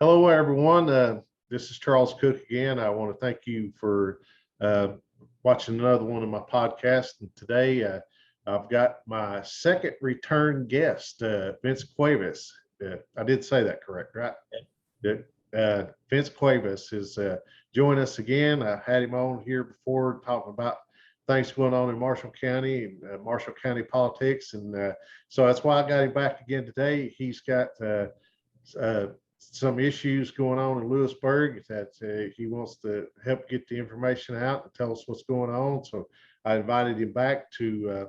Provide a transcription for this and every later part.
Hello, everyone. This is Charles Cook again. I want to thank you for watching another one of my podcasts. And today I've got my second return guest, Vince Cuevas. I did say that correct, right? Vince Cuevas is joining us again. I had him on here before talking about things going on in Marshall County and Marshall County politics. And so that's why I got him back again today. He's got some issues going on in Lewisburg that he wants to help get the information out and tell us what's going on. So I invited him back to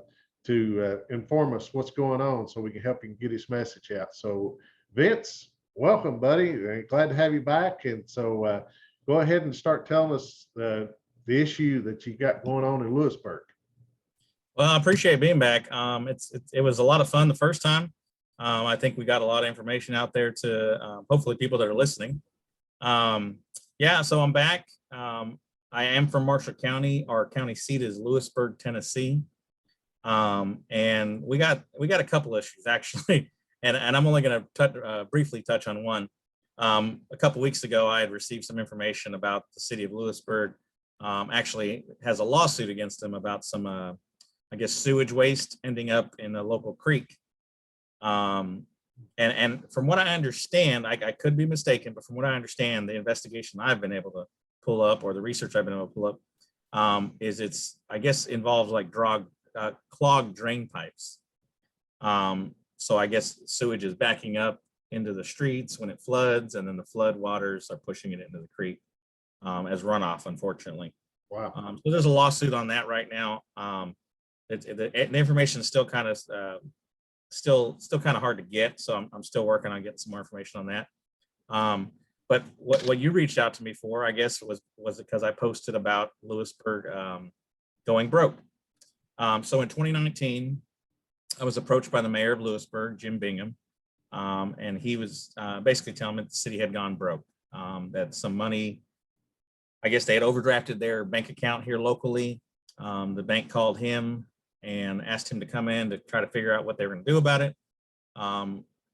inform us what's going on so we can help him get his message out. So Vince, welcome, buddy. Glad to have you back. And so go ahead and start telling us the issue that you got going on in Lewisburg. Well, I appreciate being back. It was a lot of fun the first time. I think we got a lot of information out there to hopefully people that are listening. Yeah, so I'm back. I am from Marshall County. Our county seat is Lewisburg, Tennessee. And we got a couple issues actually, and I'm only going to briefly touch on one. A couple weeks ago, I had received some information about the city of Lewisburg. Actually has a lawsuit against them about some, I guess, sewage waste ending up in a local creek. And from what I understand, I could be mistaken, but from what I understand, the investigation I've been able to pull up, or the research I've been able to pull up, is it's, I guess, involves like clogged drain pipes. So I guess sewage is backing up into the streets when it floods, and then the flood waters are pushing it into the creek as runoff, unfortunately. Wow. So there's a lawsuit on that right now. The information is still kind of still kind of hard to get, so I'm still working on getting some more information on that. But what you reached out to me for, I guess, was because I posted about Lewisburg going broke. So in 2019, I was approached by the mayor of Lewisburg, Jim Bingham, and he was basically telling me that the city had gone broke, that some money, I guess they had overdrafted their bank account here locally. The bank called him and asked him to come in to try to figure out what they were going to do about it.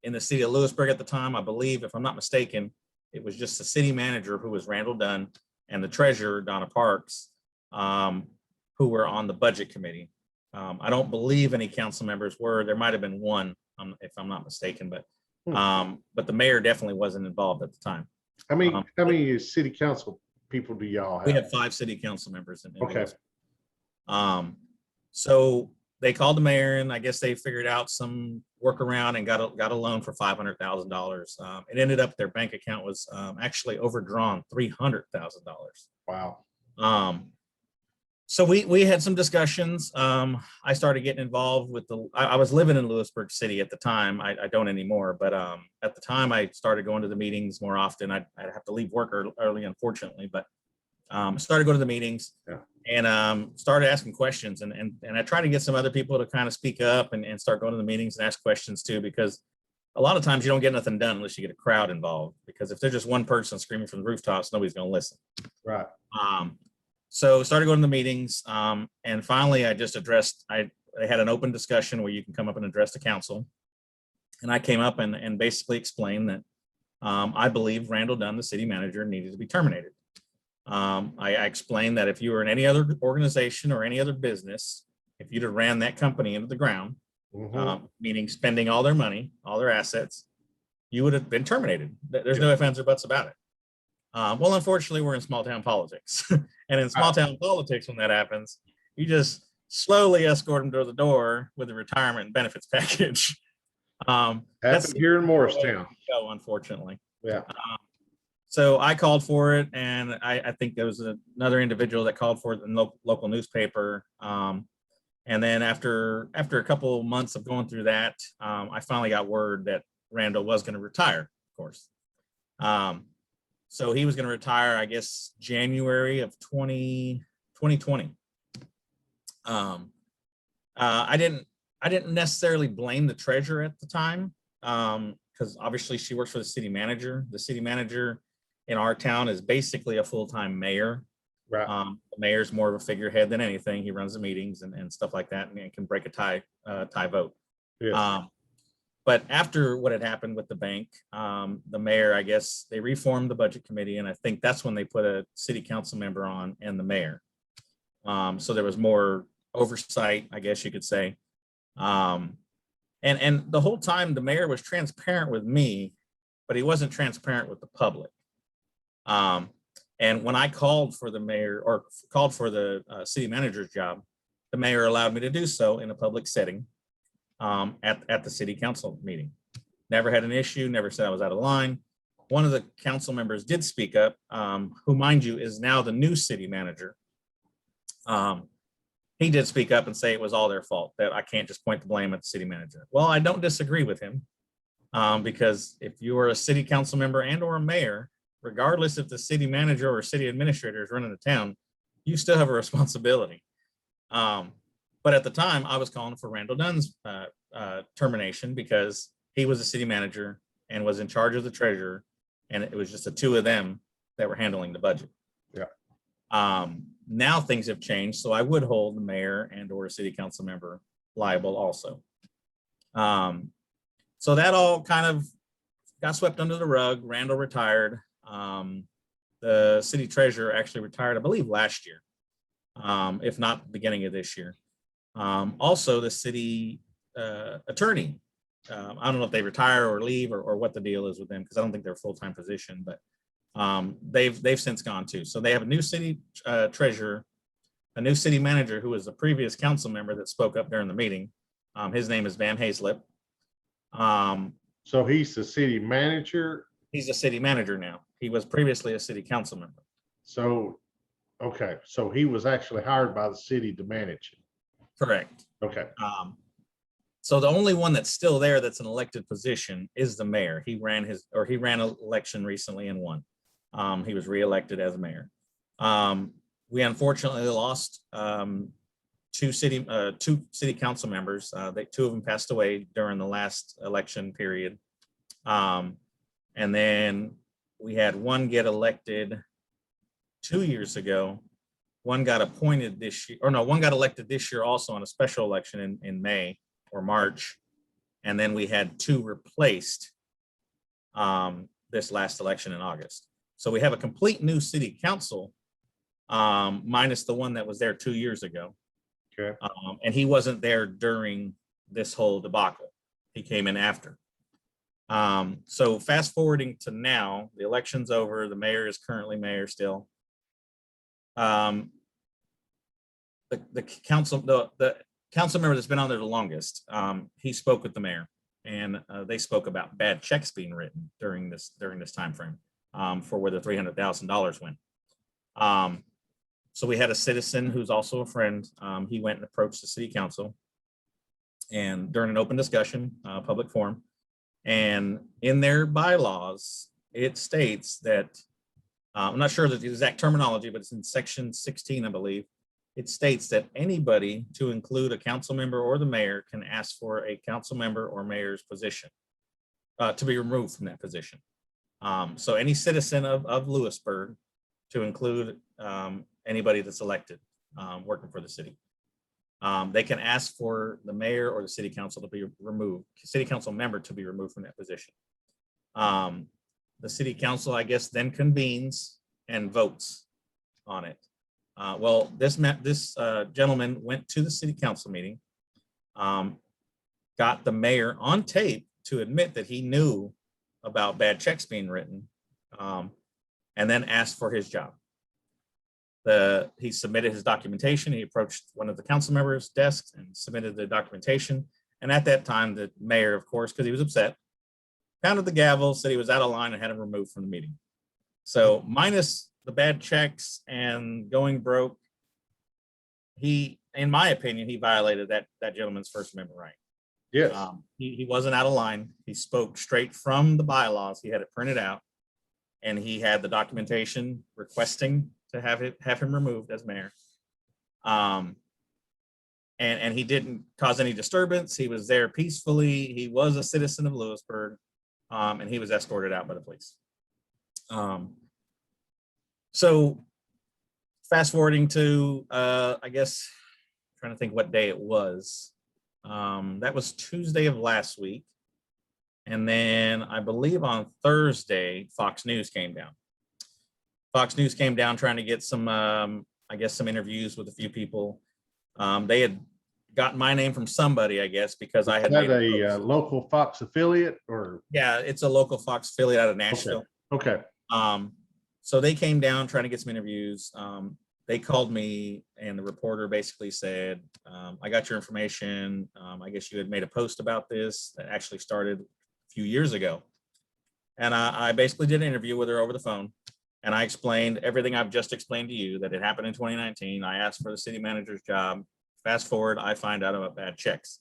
In the city of Lewisburg at the time, I believe, if I'm not mistaken, it was just the city manager, who was Randall Dunn, and the treasurer, Donna Parks, who were on the budget committee. I don't believe any council members were. There might have been one, if I'm not mistaken, but the mayor definitely wasn't involved at the time. How many city council people do y'all have? We have 5 city council members in okay. So they called the mayor, and I guess they figured out some workaround and got a loan for $500,000. It ended up their bank account was actually overdrawn $300,000. Wow. So we had some discussions. I started getting involved with I was living in Lewisburg City at the time. I don't anymore, but at the time I started going to the meetings more often. I'd have to leave work early, unfortunately, but started going to the meetings. Yeah. And started asking questions, and I try to get some other people to kind of speak up and start going to the meetings and ask questions too, because a lot of times you don't get nothing done unless you get a crowd involved, because if there's just one person screaming from the rooftops, nobody's going to listen. Right. So started going to the meetings, and finally I just addressed, they had an open discussion where you can come up and address the council. And I came up and basically explained that I believe Randall Dunn, the city manager, needed to be terminated. I explained that if you were in any other organization or any other business, if you'd have ran that company into the ground, meaning spending all their money, all their assets, you would have been terminated. There's no ifs, ands, or buts about it. Well, unfortunately, we're in small town politics. And in small town politics, when that happens, you just slowly escort them to the door with a retirement and benefits package. That's here in Morristown. Unfortunately. Yeah. So I called for it, and I think there was another individual that called for it in the local newspaper. And then after a couple months of going through that, I finally got word that Randall was going to retire, of course. So he was going to retire, I guess, January of 2020. I didn't necessarily blame the treasurer at the time, because obviously she works for the city manager. The city manager in our town is basically a full-time mayor. Right. The mayor's more of a figurehead than anything. He runs the meetings and stuff like that, and can break a tie vote. Yes. But after what had happened with the bank, the mayor, I guess they reformed the budget committee, and I think that's when they put a city council member on and the mayor. So there was more oversight, I guess you could say. And the whole time the mayor was transparent with me, but he wasn't transparent with the public. And when I called for the mayor or called for the city manager's job, the mayor allowed me to do so in a public setting at the city council meeting. Never had an issue, never said I was out of line. One of the council members did speak up, who, mind you, is now the new city manager. He did speak up and say it was all their fault, that I can't just point the blame at the city manager. Well, I don't disagree with him, because if you are a city council member and or a mayor, regardless if the city manager or city administrator is running the town, you still have a responsibility. But at the time, I was calling for Randall Dunn's termination because he was the city manager and was in charge of the treasurer, and it was just the two of them that were handling the budget. Yeah. Now things have changed, so I would hold the mayor and or a city council member liable also. So that all kind of got swept under the rug. Randall retired. The city treasurer actually retired, I believe, last year, if not beginning of this year. Also, the city attorney, I don't know if they retire or leave or what the deal is with them, because I don't think they're a full-time position, but they've since gone too. So they have a new city treasurer, a new city manager who was a previous council member that spoke up during the meeting. His name is Van Hazlip. So he's the city manager. He's a city manager now. He was previously a city council member. So, okay, so he was actually hired by the city to manage it. Correct. Okay. So the only one that's still there that's an elected position is the mayor. He ran an election recently and won. He was reelected as mayor. We unfortunately lost two city council members. Two of them passed away during the last election period. And then we had one get elected 2 years ago. One got appointed this year, or no, one got elected this year also on a special election in May or March. And then we had two replaced this last election in August. So we have a complete new city council, minus the one that was there 2 years ago. Okay. And he wasn't there during this whole debacle. He came in after. So fast forwarding to now, the election's over. The mayor is currently mayor still. The council member that's been on there the longest, he spoke with the mayor, and they spoke about bad checks being written during this time frame, for where the $300,000 went. So we had a citizen who's also a friend. He went and approached the city council, and during an open discussion, public forum, and in their bylaws, it states that, I'm not sure of the exact terminology, but it's in section 16, I believe. It states that anybody, to include a council member or the mayor, can ask for a council member or mayor's position to be removed from that position. So any citizen of Lewisburg, to include anybody that's elected working for the city, they can ask for the mayor or the city council to be removed, city council member to be removed from that position. The city council, I guess, then convenes and votes on it. Well, this gentleman went to the city council meeting, got the mayor on tape to admit that he knew about bad checks being written, and then asked for his job. He submitted his documentation. He approached one of the council members' desks and submitted the documentation. And at that time, the mayor, of course, because he was upset, pounded the gavel, said he was out of line, and had him removed from the meeting. So minus the bad checks and going broke, in my opinion, he violated that gentleman's First Amendment right. Yes. He wasn't out of line. He spoke straight from the bylaws. He had it printed out, and he had the documentation requesting to have him removed as mayor. And he didn't cause any disturbance. He was there peacefully. He was a citizen of Lewisburg, and he was escorted out by the police. So fast forwarding to, I guess, trying to think what day it was. That was Tuesday of last week. And then I believe on Thursday, Fox News came down. Fox News came down trying to get some, I guess, some interviews with a few people. They had gotten my name from somebody, I guess, because I had Is that made a local Fox affiliate or? yeah, it's a local Fox affiliate out of Nashville. Okay. So they came down trying to get some interviews. They called me, and the reporter basically said, I got your information. I guess you had made a post about this that actually started a few years ago. And I basically did an interview with her over the phone. And I explained everything I've just explained to you, that it happened in 2019. I asked for the city manager's job. Fast forward, I find out about bad checks.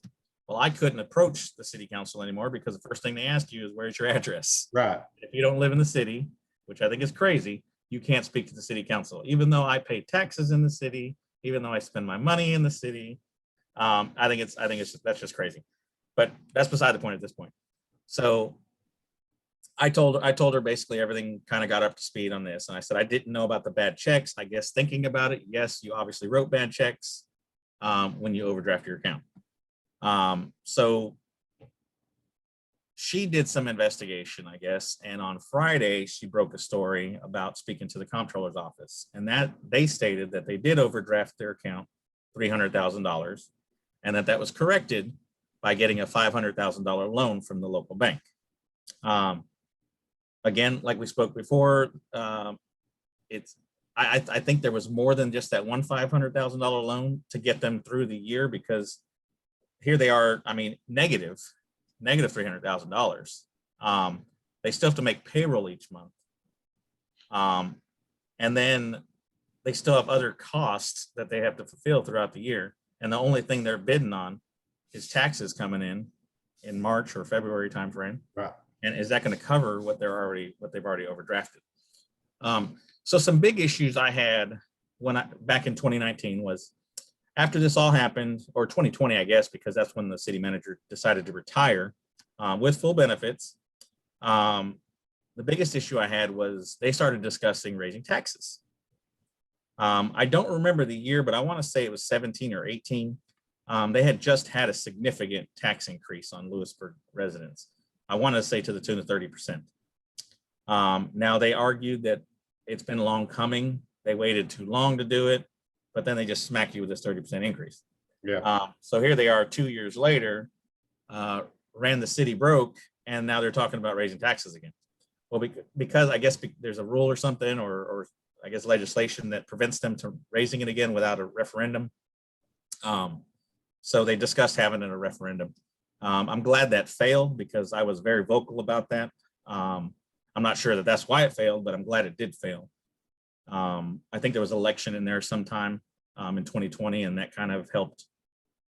Well, I couldn't approach the city council anymore because the first thing they ask you is, where's your address? Right. If you don't live in the city, which I think is crazy, you can't speak to the city council, even though I pay taxes in the city, even though I spend my money in the city. I think that's just crazy, but that's beside the point at this point. So I told her basically everything kind of got up to speed on this. And I said, I didn't know about the bad checks. I guess thinking about it, yes, you obviously wrote bad checks when you overdraft your account. So she did some investigation, I guess. And on Friday, she broke a story about speaking to the comptroller's office, and that they stated that they did overdraft their account $300,000, and that was corrected by getting a $500,000 loan from the local bank. Again, like we spoke before, I think there was more than just that one $500,000 loan to get them through the year, because here they are, I mean, negative $300,000. They still have to make payroll each month. And then they still have other costs that they have to fulfill throughout the year. And the only thing they're bidding on is taxes coming in March or February timeframe. Right. And is that going to cover what they've already overdrafted? So some big issues I had back in 2019 was, after this all happened, or 2020, I guess, because that's when the city manager decided to retire with full benefits. The biggest issue I had was they started discussing raising taxes. I don't remember the year, but I want to say it was 17 or 18. They had just had a significant tax increase on Lewisburg residents. I want to say to the tune of 30%. Now they argued that it's been long coming. They waited too long to do it, but then they just smack you with this 30% increase. Yeah. So here they are 2 years later, ran the city broke, and now they're talking about raising taxes again. Well, because I guess there's a rule or something, or I guess legislation that prevents them from raising it again without a referendum. So they discussed having it a referendum. I'm glad that failed, because I was very vocal about that. I'm not sure that that's why it failed, but I'm glad it did fail. I think there was an election in there sometime in 2020, and that kind of helped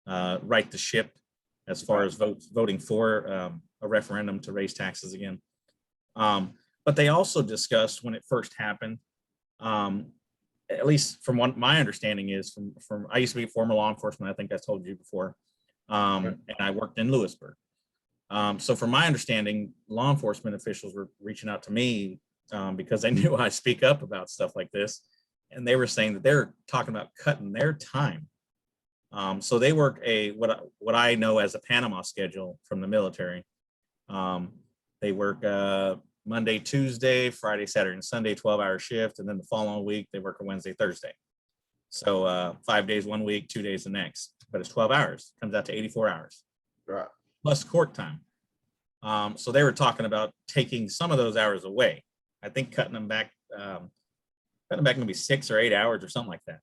right the ship as far as voting for a referendum to raise taxes again. But they also discussed, when it first happened, at least from what my understanding is, from I used to be former law enforcement, I think I told you before, and I worked in Lewisburg. So from my understanding, law enforcement officials were reaching out to me because they knew I speak up about stuff like this, and they were saying that they're talking about cutting their time. So they work what I know as a Panama schedule from the military. They work Monday, Tuesday, Friday, Saturday, and Sunday, 12-hour shift, and then the following week they work a Wednesday, Thursday. So 5 days one week, 2 days the next, but it's 12 hours. Comes out to 84 hours. Right. Plus court time. So they were talking about taking some of those hours away. I think cutting them back maybe 6 or 8 hours or something like that.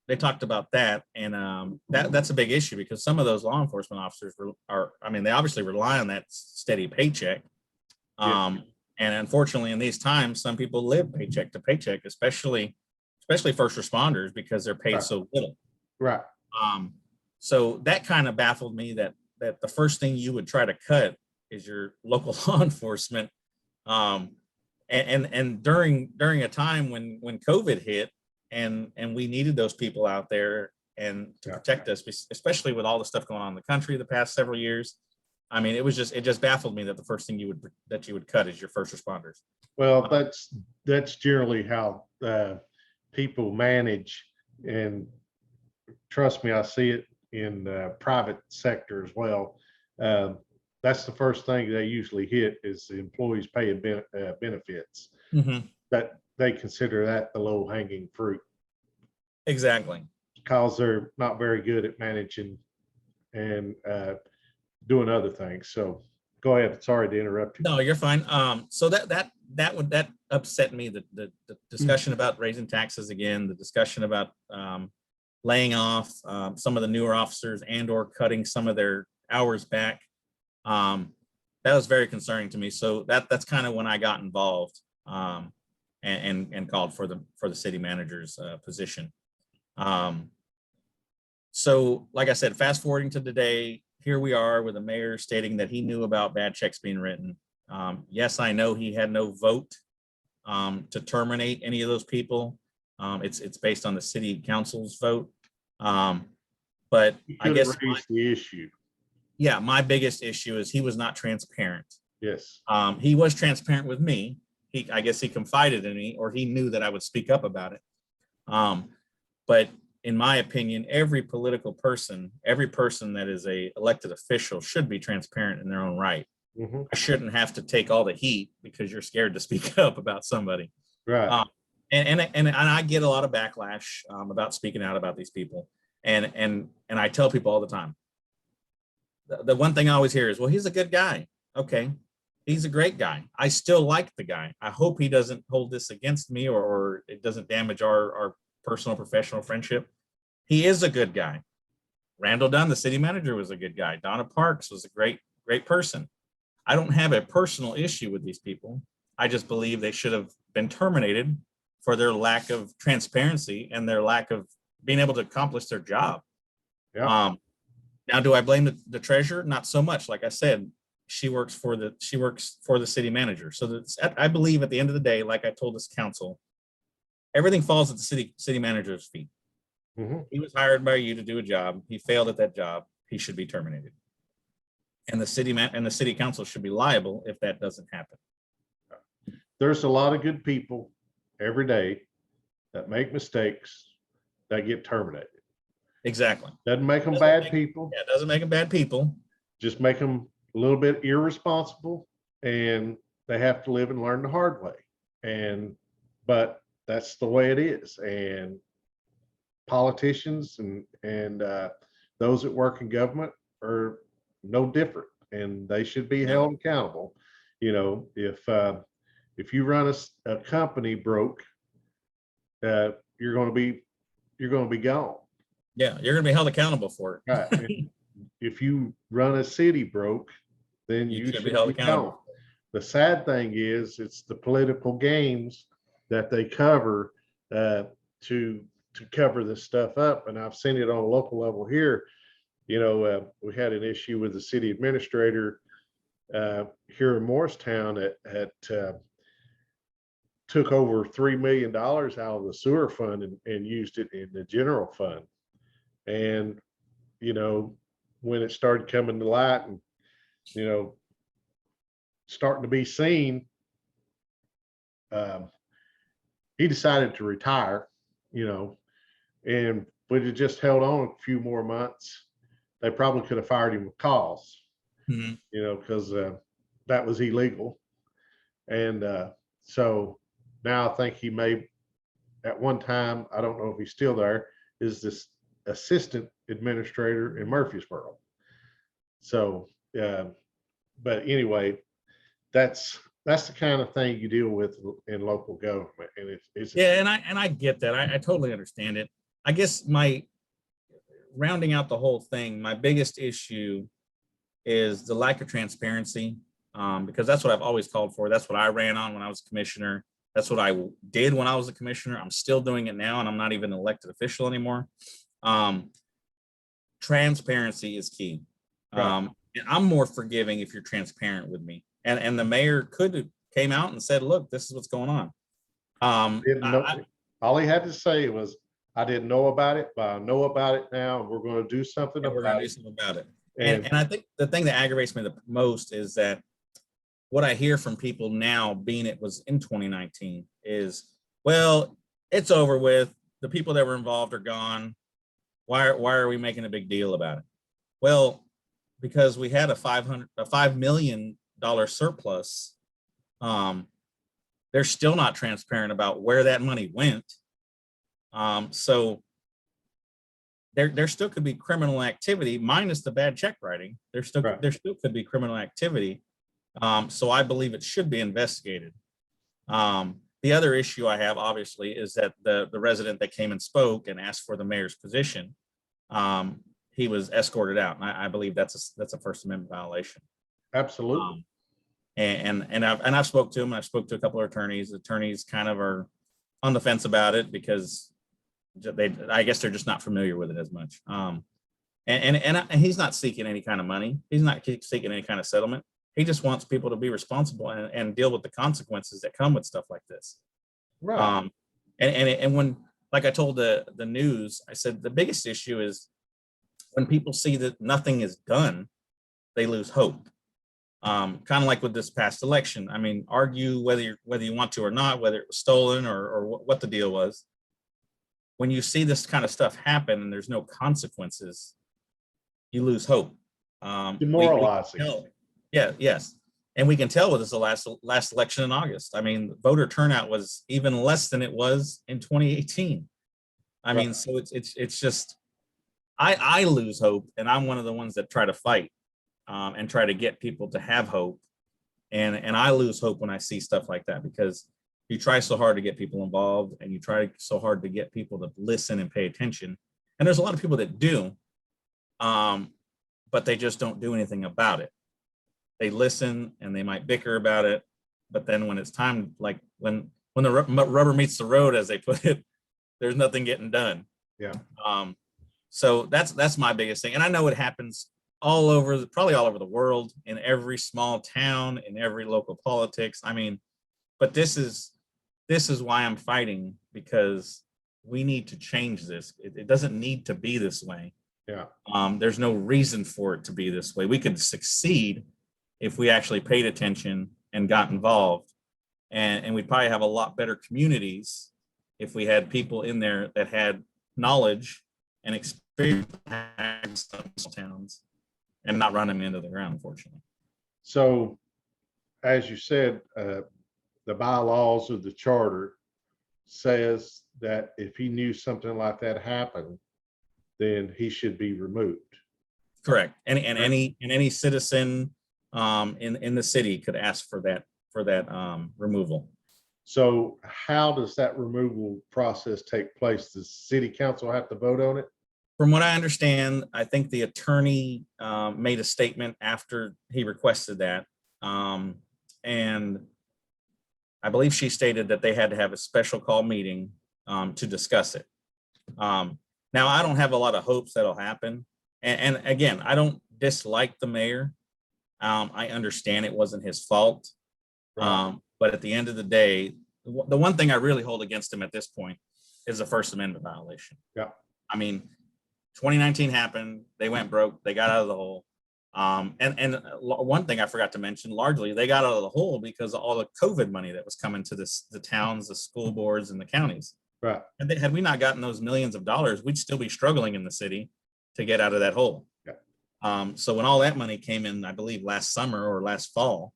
They talked about that, and that's a big issue, because some of those law enforcement officers they obviously rely on that steady paycheck. And unfortunately, in these times, some people live paycheck to paycheck, especially first responders, because they're paid so little. Right. So that kind of baffled me, that the first thing you would try to cut is your local law enforcement. And during a time when COVID hit, and we needed those people out there and to protect us, especially with all the stuff going on in the country the past several years. I mean, it just baffled me that the first thing you would cut is your first responders. Well, that's generally how people manage, and trust me, I see it in the private sector as well. That's the first thing they usually hit is the employees paying benefits. Mhm. That they consider that the low hanging fruit Exactly. because they're not very good at managing and doing other things. So go ahead. Sorry to interrupt you. No, you're fine. So that upset me. The discussion about raising taxes again, the discussion about laying off some of the newer officers and or cutting some of their hours back. That was very concerning to me. So that's kind of when I got involved and called for the city manager's position. So like I said, fast forwarding to today, here we are with the mayor stating that he knew about bad checks being written. Yes, I know he had no vote to terminate any of those people. It's based on the city council's vote. But I guess raised the issue. Yeah, my biggest issue is he was not transparent. Yes. He was transparent with me. I guess he confided in me, or he knew that I would speak up about it. But in my opinion, every political person, every person that is a elected official should be transparent in their own right. Mm-hmm. I shouldn't have to take all the heat because you're scared to speak up about somebody. Right. And I get a lot of backlash about speaking out about these people. And I tell people all the time, the one thing I always hear is, well, he's a good guy. Okay. He's a great guy. I still like the guy. I hope he doesn't hold this against me or it doesn't damage our personal professional friendship. He is a good guy. Randall Dunn, the city manager, was a good guy. Donna Parks was a great person. I don't have a personal issue with these people. I just believe they should have been terminated for their lack of transparency and their lack of being able to accomplish their job. Yeah. Now, do I blame the treasurer? Not so much. Like I said, she works for the city manager. So I believe at the end of the day, like I told this council, everything falls at the city manager's feet. Mm-hmm. He was hired by you to do a job. He failed at that job. He should be terminated. And the city council should be liable if that doesn't happen. There's a lot of good people every day that make mistakes that get terminated. Exactly. Doesn't make them bad people. Yeah, it doesn't make them bad people. Just make them a little bit irresponsible, and they have to live and learn the hard way. But that's the way it is. And politicians and those that work in government are no different, and they should be held accountable. You know, if you run a company broke, you're going to be gone. Yeah, you're going to be held accountable for it. Right. If you run a city broke, then you should be held accountable. The sad thing is, it's the political games that they cover to cover this stuff up. And I've seen it on a local level here. You know, we had an issue with the city administrator here in Morristown that took over $3 million out of the sewer fund and used it in the general fund. And, you know, when it started coming to light and, you know, starting to be seen, he decided to retire, you know, and would have just held on a few more months, they probably could have fired him with cause, Mhm. you know, because that was illegal. And so now I think he may, at one time, I don't know if he's still there, is this assistant administrator in Murfreesboro. So, but anyway, that's the kind of thing you deal with in local government, and it's Yeah, and I get that. I totally understand it. I guess my rounding out the whole thing, my biggest issue is the lack of transparency, because that's what I've always called for. That's what I ran on when I was a commissioner. That's what I did when I was a commissioner. I'm still doing it now, and I'm not even an elected official anymore. Transparency is key. right. And I'm more forgiving if you're transparent with me. And the mayor could have came out and said, "Look, this is what's going on." All he had to say was, "I didn't know about it, but I know about it now, and we're going to do something about it." And I think the thing that aggravates me the most is that what I hear from people now, being it was in 2019, is, well, it's over with. The people that were involved are gone. Why are we making a big deal about it? Well, because we had a $5 million surplus, they're still not transparent about where that money went. So there still could be criminal activity, minus the bad check writing. There still could be criminal activity. So I believe it should be investigated. The other issue I have, obviously, is that the resident that came and spoke and asked for the mayor's position, he was escorted out, and I believe that's a First Amendment violation. Absolutely. And I've spoke to him. I spoke to a couple of attorneys. Attorneys kind of are on the fence about it because I guess they're just not familiar with it as much. And he's not seeking any kind of money. He's not seeking any kind of settlement. He just wants people to be responsible and deal with the consequences that come with stuff like this. Right. And when, like I told the news, I said the biggest issue is when people see that nothing is done, they lose hope. Kind of like with this past election. I mean, argue whether you want to or not, whether it was stolen or what the deal was. When you see this kind of stuff happen and there's no consequences, you lose hope. Demoralizing. Yes. And we can tell with this the last election in August. I mean, voter turnout was even less than it was in 2018. I mean, so it's just, I lose hope, and I'm one of the ones that try to fight and try to get people to have hope. And I lose hope when I see stuff like that, because you try so hard to get people involved, and you try so hard to get people to listen and pay attention. And there's a lot of people that do, but they just don't do anything about it. They listen and they might bicker about it, but then when it's time, like when the rubber meets the road, as they put it, there's nothing getting done. Yeah. So that's my biggest thing. And I know it happens probably all over the world, in every small town, in every local politics. I mean, but this is why I'm fighting, because we need to change this. It doesn't need to be this way. Yeah. There's no reason for it to be this way. We could succeed if we actually paid attention and got involved, and we'd probably have a lot better communities if we had people in there that had knowledge and experience in towns and not run them into the ground, unfortunately. So, as you said, the bylaws of the charter says that if he knew something like that happened, then he should be removed. Correct. And any citizen in the city could ask for that removal. So how does that removal process take place? Does city council have to vote on it? From what I understand, I think the attorney made a statement after he requested that. And I believe she stated that they had to have a special call meeting to discuss it. Now, I don't have a lot of hopes that'll happen. And again, I don't dislike the mayor. I understand it wasn't his fault. Right. But at the end of the day, the one thing I really hold against him at this point is a First Amendment violation. Yeah. I mean, 2019 happened. They went broke. They got out of the hole. And one thing I forgot to mention, largely, they got out of the hole because of all the COVID money that was coming to the towns, the school boards, and the counties. Right. And had we not gotten those millions of dollars, we'd still be struggling in the city to get out of that hole. Yeah. So when all that money came in, I believe last summer or last fall,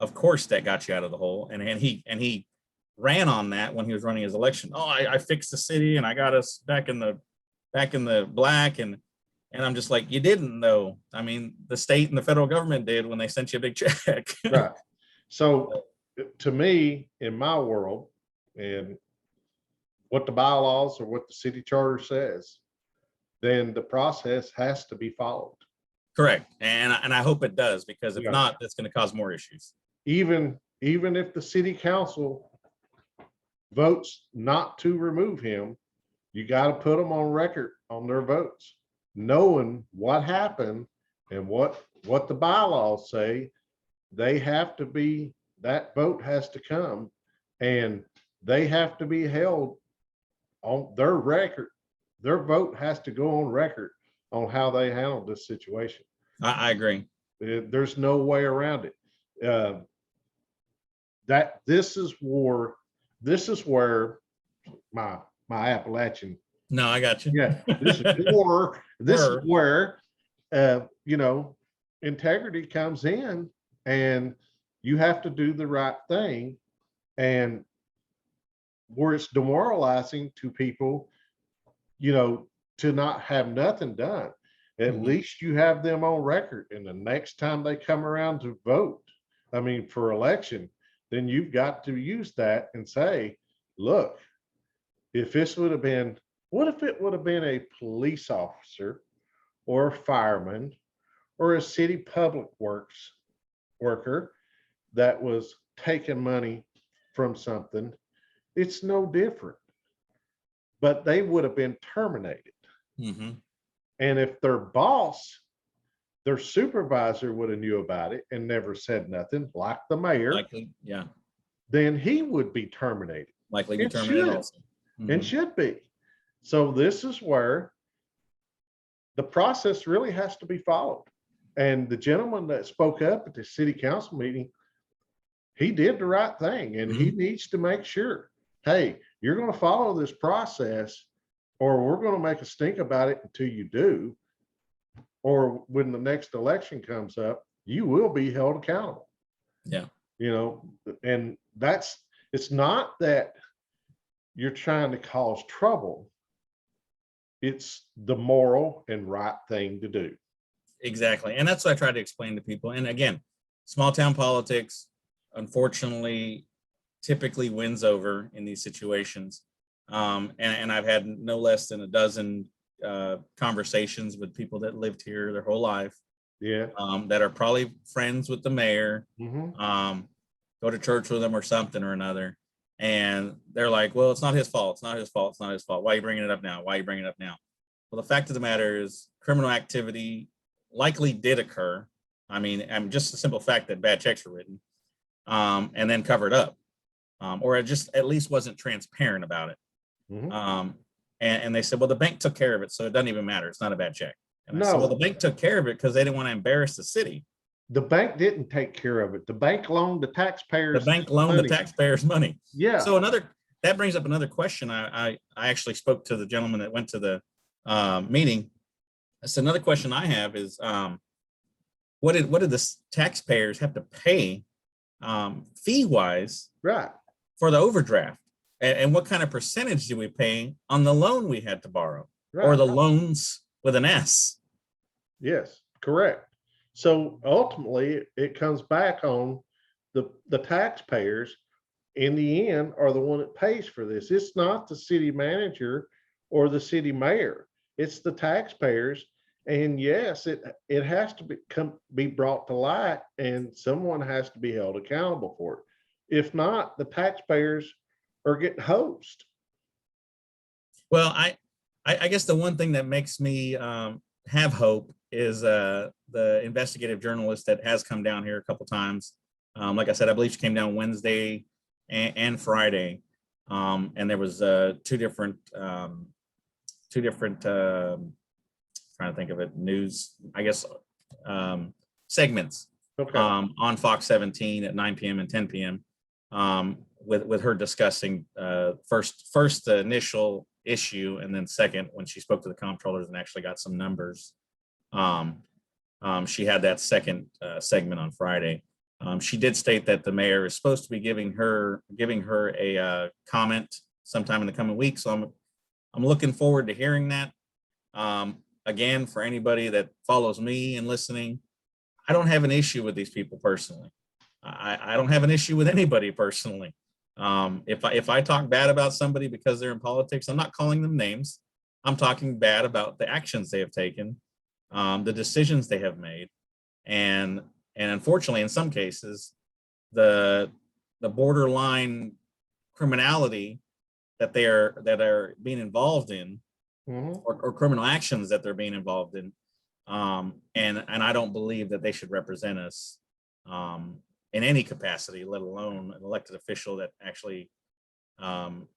of course that got you out of the hole. And he ran on that when he was running his election. Oh, I fixed the city and I got us back in the black. And I'm just like, you didn't though. I mean, the state and the federal government did when they sent you a big check. Right. So to me, in my world, and what the bylaws or what the city charter says, then the process has to be followed. Correct. And I hope it does, because if not, that's going to cause more issues. Even if the city council votes not to remove him, you got to put them on record on their votes, knowing what happened and what the bylaws say. They have to be, that vote has to come, and they have to be held on their record. Their vote has to go on record on how they handled this situation. I agree. There's no way around it. That this is where my Appalachian. No, I got you. Yeah, this is where integrity comes in, and you have to do the right thing. And where it's demoralizing to people, you know, to not have nothing done, at Mhm. least you have them on record. And the next time they come around to vote, I mean, for election, then you've got to use that and say, look, if this would have been, what if it would have been a police officer or a fireman or a city public works worker that was taking money from something? It's no different, but they would have been terminated. Mhm. And if their boss, their supervisor would have knew about it and never said nothing, like the mayor, Likely, yeah, then he would be terminated. likely be It terminated should, also. and Mhm. should be. So this is where the process really has to be followed. And the gentleman that spoke up at the city council meeting, he did the right thing, and he Mhm. needs to make sure, hey, you're going to follow this process, or we're going to make a stink about it until you do. Or when the next election comes up, you will be held accountable. Yeah. You know, and that's, it's not that you're trying to cause trouble. It's the moral and right thing to do. Exactly. And that's what I try to explain to people. And again, small town politics, unfortunately, typically wins over in these situations. And I've had no less than a dozen conversations with people that lived here their whole life, Yeah. that are probably friends with the mayor, Hmm. go to church with him or something or another. And they're like, well, it's not his fault. It's not his fault. It's not his fault. Why are you bringing it up now? Why are you bringing it up now? Well, the fact of the matter is criminal activity likely did occur. I mean, just the simple fact that bad checks were written, and then covered up, or it just at least wasn't transparent about it. Hmm. Um, and they said, well, the bank took care of it, so it doesn't even matter. It's not a bad check. And I said, well, the No, bank took care of it because they didn't want to embarrass the city. the bank didn't take care of it. The bank loaned the The taxpayers bank loaned the money. taxpayers money. Yeah. So that brings up another question. I actually spoke to the gentleman that went to the meeting. So another question I have is, what did the taxpayers have to pay fee wise Right. for the overdraft, and what kind of percentage do we pay on the loan we had to borrow, or Right. the loans with an S? Yes. Correct. So ultimately, it comes back on the taxpayers. In the end, are the one that pays for this. It's not the city manager or the city mayor. It's the taxpayers. And yes, it has to be brought to light, and someone has to be held accountable for it. If not, the taxpayers are getting hosed. Well, I guess the one thing that makes me have hope is the investigative journalist that has come down here a couple times. Like I said, I believe she came down Wednesday and Friday, and there was two different trying to think of it, news, I guess, segments Okay. on Fox 17 at 9 p.m. and 10 p.m. With her discussing first the initial issue, and then second when she spoke to the comptrollers and actually got some numbers. She had that second segment on Friday. She did state that the mayor is supposed to be giving her a comment sometime in the coming week. So I'm looking forward to hearing that. Again, for anybody that follows me and listening, I don't have an issue with these people personally. I don't have an issue with anybody personally. If I talk bad about somebody because they're in politics, I'm not calling them names. I'm talking bad about the actions they have taken, the decisions they have made, and unfortunately, in some cases, the borderline criminality that are being involved in, Mhm. or criminal actions that they're being involved in. And I don't believe that they should represent us in any capacity, let alone an elected official that actually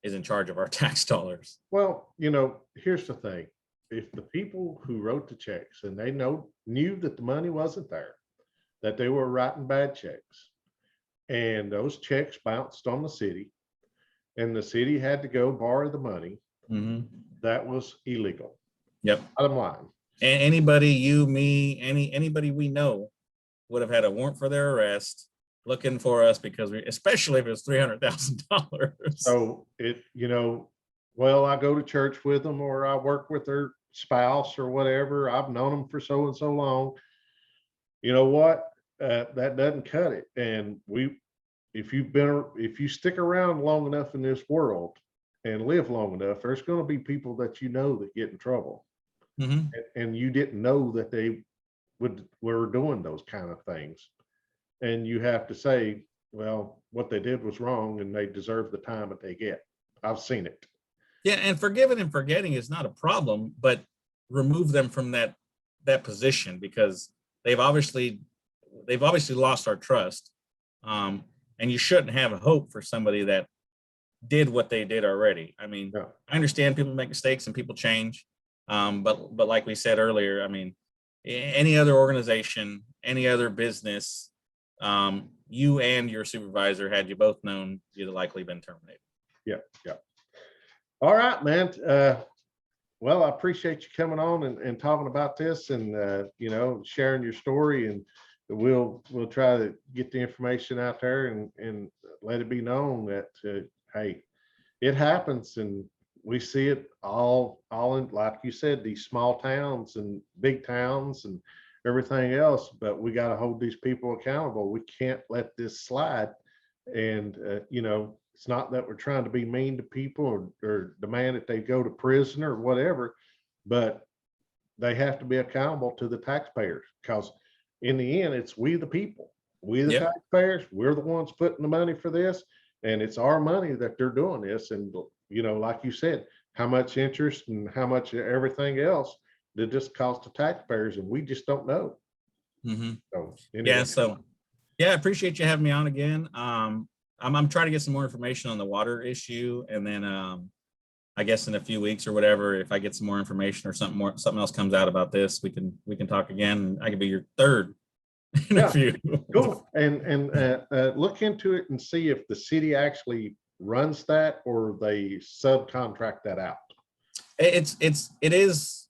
is in charge of our tax dollars. Well, here's the thing. If the people who wrote the checks and they knew that the money wasn't there, that they were writing bad checks, and those checks bounced on the city, and the city had to go borrow the money, Mm-hmm. that was illegal. Yep. Bottom line. Anybody, you, me, anybody we know would have had a warrant for their arrest looking for us because especially if it was $300,000. So well, I go to church with them or I work with their spouse or whatever. I've known them for so and so long. You know what? That doesn't cut it. And if you stick around long enough in this world and live long enough, there's going to be people that that get in trouble. Mm-hmm. And you didn't know that they were doing those kind of things. And you have to say, well, what they did was wrong and they deserve the time that they get. I've seen it. Yeah, and forgiving and forgetting is not a problem, but remove them from that position, because they've obviously lost our trust. And you shouldn't have hope for somebody that did what they did already. I mean, yeah. I understand people make mistakes and people change. But like we said earlier, I mean, any other organization, any other business, you and your supervisor, had you both known, you'd have likely been terminated. Yeah. All right, man. Well, I appreciate you coming on and talking about this and sharing your story, and we'll try to get the information out there and let it be known that hey, it happens, and we see it all in, like you said, these small towns and big towns and everything else, but we got to hold these people accountable. We can't let this slide. And it's not that we're trying to be mean to people or demand that they go to prison or whatever, but they have to be accountable to the taxpayers, because in the end, it's we the people, we the taxpayers, we're the ones putting the money for this, and it's our money that they're doing this. And like you said, how much interest and how much everything else did this cost the taxpayers, and we just don't know. Mm-hmm. So anyway. I appreciate you having me on again. I'm trying to get some more information on the water issue, and then I guess in a few weeks or whatever, if I get some more information or something else comes out about this, we can talk again. I could be your third interview. Yeah, cool. And look into it and see if the city actually runs that or they subcontract that out. It is.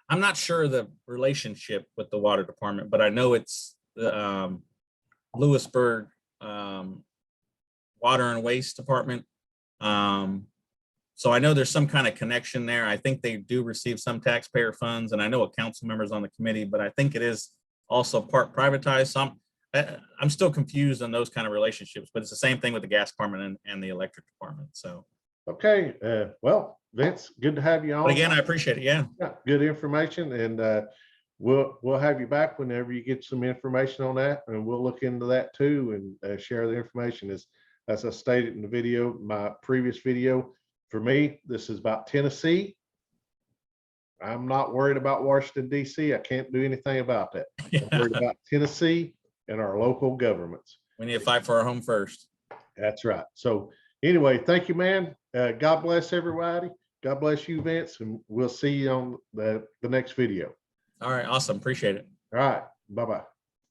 I'm not sure the relationship with the water department, but I know it's the Lewisburg water and waste department. So I know there's some kind of connection there. I think they do receive some taxpayer funds, and I know a council member's on the committee, but I think it is also part privatized. So I'm still confused on those kind of relationships, but it's the same thing with the gas department and the electric department. So okay, well, Vince, good to have you on. But again, I appreciate it. Yeah, good information, and we'll have you back whenever you get some information on that, and we'll look into that too and share the information. As I stated in the video, my previous video, for me, this is about Tennessee. I'm not worried about Washington, D.C. I can't do anything about that. I'm worried about Tennessee and our local governments. We need to fight for our home first. That's right. So anyway, thank you, man. God bless everybody. God bless you, Vince, and we'll see you on the next video. All right. Awesome. Appreciate it. All right. Bye-bye.